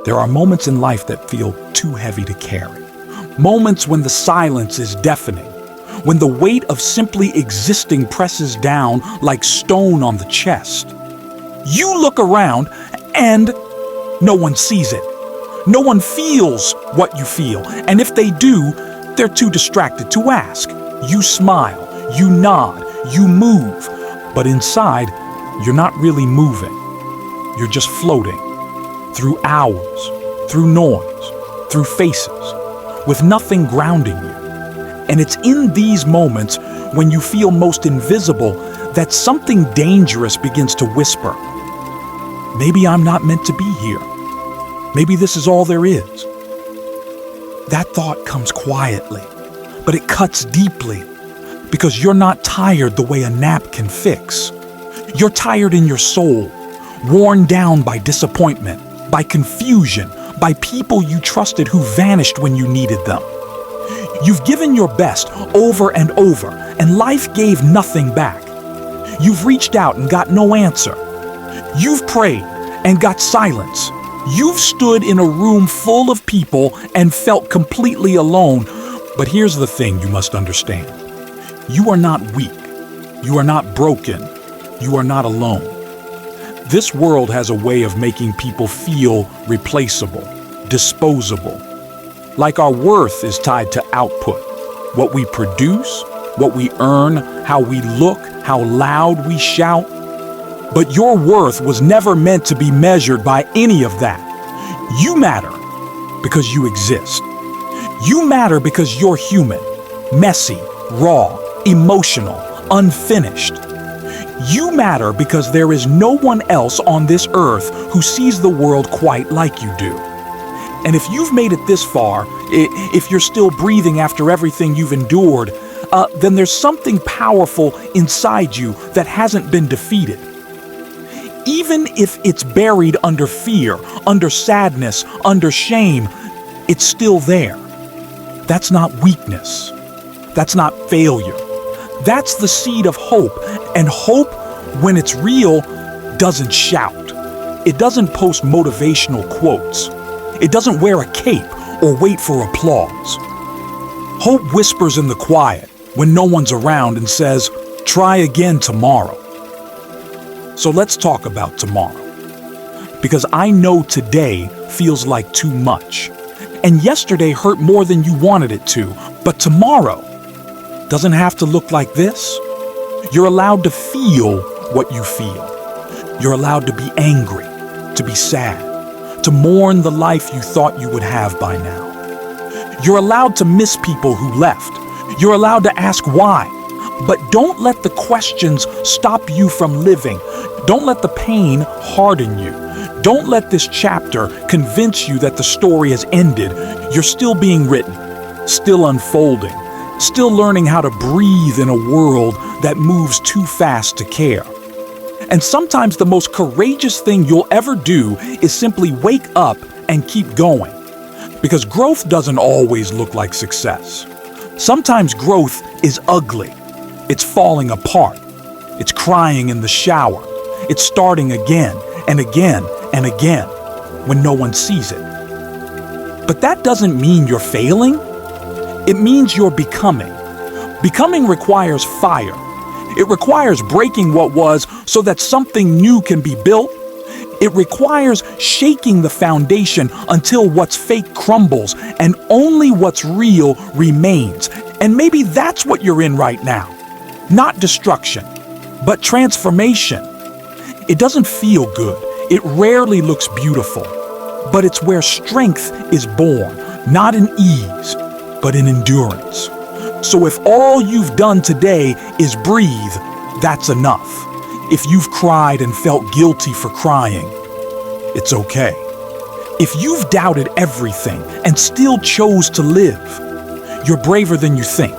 There are moments in life that feel too heavy to carry. Moments when the silence is deafening, when the weight of simply existing presses down like stone on the chest. You look around and no one sees it. No one feels what you feel, and if they do, they're too distracted to ask. You smile, you nod, you move, but inside, you're not really moving. You're just floating through hours, through noise, through faces, with nothing grounding you. And it's in these moments when you feel most invisible that something dangerous begins to whisper. Maybe I'm not meant to be here. Maybe this is all there is. That thought comes quietly, but it cuts deeply because you're not tired the way a nap can fix. You're tired in your soul, worn down by disappointment, by confusion, by people you trusted who vanished when you needed them. You've given your best over and over, and life gave nothing back. You've reached out and got no answer. You've prayed and got silence. You've stood in a room full of people and felt completely alone. But here's the thing you must understand. You are not weak. You are not broken. You are not alone. This world has a way of making people feel replaceable, disposable. Like our worth is tied to output. What we produce, what we earn, how we look, how loud we shout. But your worth was never meant to be measured by any of that. You matter because you exist. You matter because you're human, messy, raw, emotional, unfinished. You matter because there is no one else on this earth who sees the world quite like you do. And if you've made it this far, if you're still breathing after everything you've endured, then there's something powerful inside you that hasn't been defeated. Even if it's buried under fear, under sadness, under shame, it's still there. That's not weakness. That's not failure. That's the seed of hope. And hope, when it's real, doesn't shout. It doesn't post motivational quotes. It doesn't wear a cape or wait for applause. Hope whispers in the quiet when no one's around and says, "Try again tomorrow." So let's talk about tomorrow. Because I know today feels like too much. And yesterday hurt more than you wanted it to. But tomorrow doesn't have to look like this. You're allowed to feel what you feel. You're allowed to be angry, to be sad, to mourn the life you thought you would have by now. You're allowed to miss people who left. You're allowed to ask why. But don't let the questions stop you from living. Don't let the pain harden you. Don't let this chapter convince you that the story has ended. You're still being written, still unfolding, still learning how to breathe in a world that moves too fast to care. And sometimes the most courageous thing you'll ever do is simply wake up and keep going. Because growth doesn't always look like success. Sometimes growth is ugly. It's falling apart. It's crying in the shower. It's starting again and again and again when no one sees it. But that doesn't mean you're failing. It means you're becoming. Becoming requires fire. It requires breaking what was so that something new can be built. It requires shaking the foundation until what's fake crumbles and only what's real remains. And maybe that's what you're in right now. Not destruction, but transformation. It doesn't feel good. It rarely looks beautiful. But it's where strength is born, not in ease, but in endurance. So if all you've done today is breathe, that's enough. If you've cried and felt guilty for crying, it's okay. If you've doubted everything and still chose to live, you're braver than you think.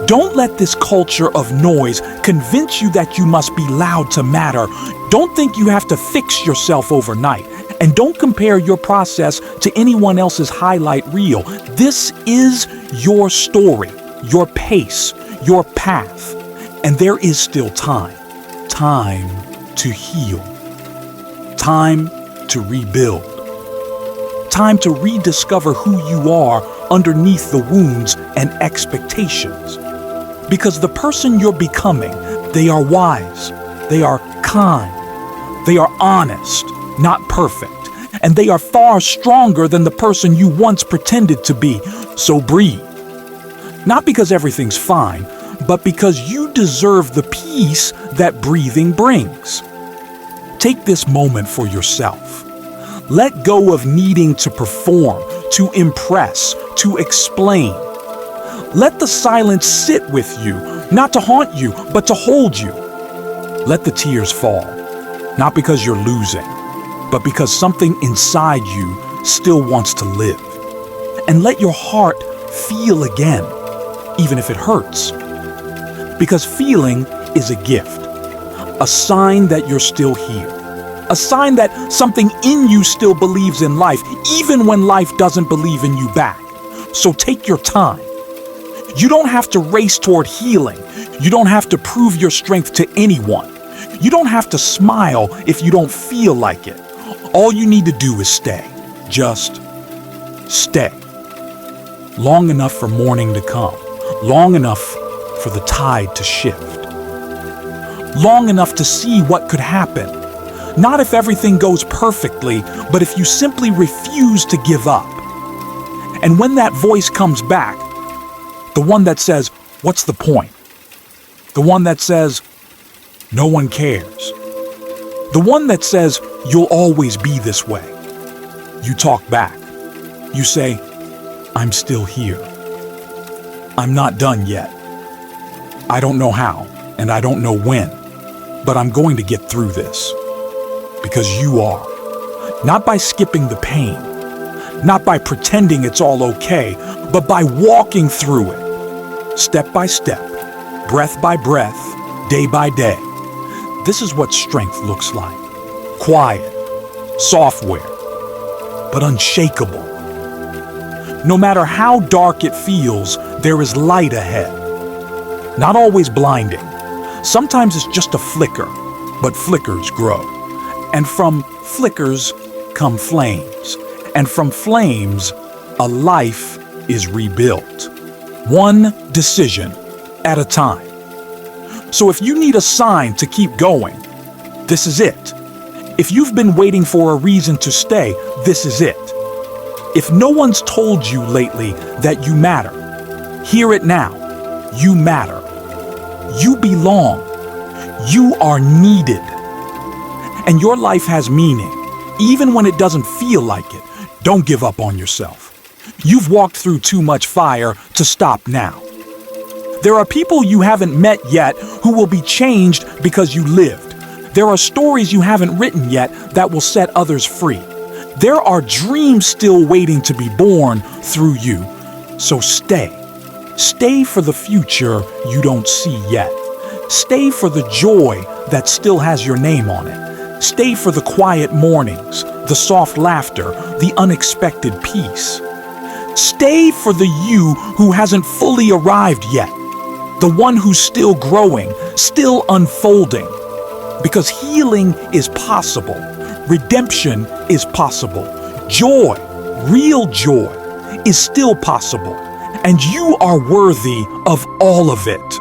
Don't let this culture of noise convince you that you must be loud to matter. Don't think you have to fix yourself overnight. And don't compare your process to anyone else's highlight reel. This is your story, your pace, your path. And there is still time. Time to heal. Time to rebuild. time to rediscover who you are underneath the wounds and expectations. Because the person you're becoming, they are wise, they are kind, they are honest, not perfect, and they are far stronger than the person you once pretended to be. So breathe. Not because everything's fine, but because you deserve the peace that breathing brings. Take this moment for yourself. Let go of needing to perform, to impress, to explain. Let the silence sit with you, not to haunt you, but to hold you. Let the tears fall, not because you're losing, but because something inside you still wants to live. And let your heart feel again, even if it hurts. Because feeling is a gift, a sign that you're still here, a sign that something in you still believes in life, even when life doesn't believe in you back. So take your time. You don't have to race toward healing. You don't have to prove your strength to anyone. You don't have to smile if you don't feel like it. All you need to do is stay. Just stay. Long enough for morning to come. Long enough for the tide to shift. Long enough to see what could happen. Not if everything goes perfectly, but if you simply refuse to give up. And when that voice comes back, the one that says, "What's the point?" The one that says, "No one cares." The one that says, "You'll always be this way." You talk back. You say, "I'm still here. I'm not done yet. I don't know how, and I don't know when, but I'm going to get through this." Because you are. Not by skipping the pain, not by pretending it's all okay, but by walking through it. Step by step, breath by breath, day by day. This is what strength looks like. Quiet, software, but unshakable. No matter how dark it feels, there is light ahead. Not always blinding. Sometimes it's just a flicker, but flickers grow. And from flickers come flames. And from flames, a life is rebuilt. One decision at a time. So if you need a sign to keep going, this is it. If you've been waiting for a reason to stay, this is it. If no one's told you lately that you matter, hear it now. You matter. You belong. You are needed. And your life has meaning, even when it doesn't feel like it. Don't give up on yourself. You've walked through too much fire to stop now. There are people you haven't met yet who will be changed because you lived. There are stories you haven't written yet that will set others free. There are dreams still waiting to be born through you. So stay. Stay for the future you don't see yet. Stay for the joy that still has your name on it. Stay for the quiet mornings, the soft laughter, the unexpected peace. Stay for the you who hasn't fully arrived yet. The one who's still growing, still unfolding. Because healing is possible. Redemption is possible. Joy, real joy, is still possible. And you are worthy of all of it.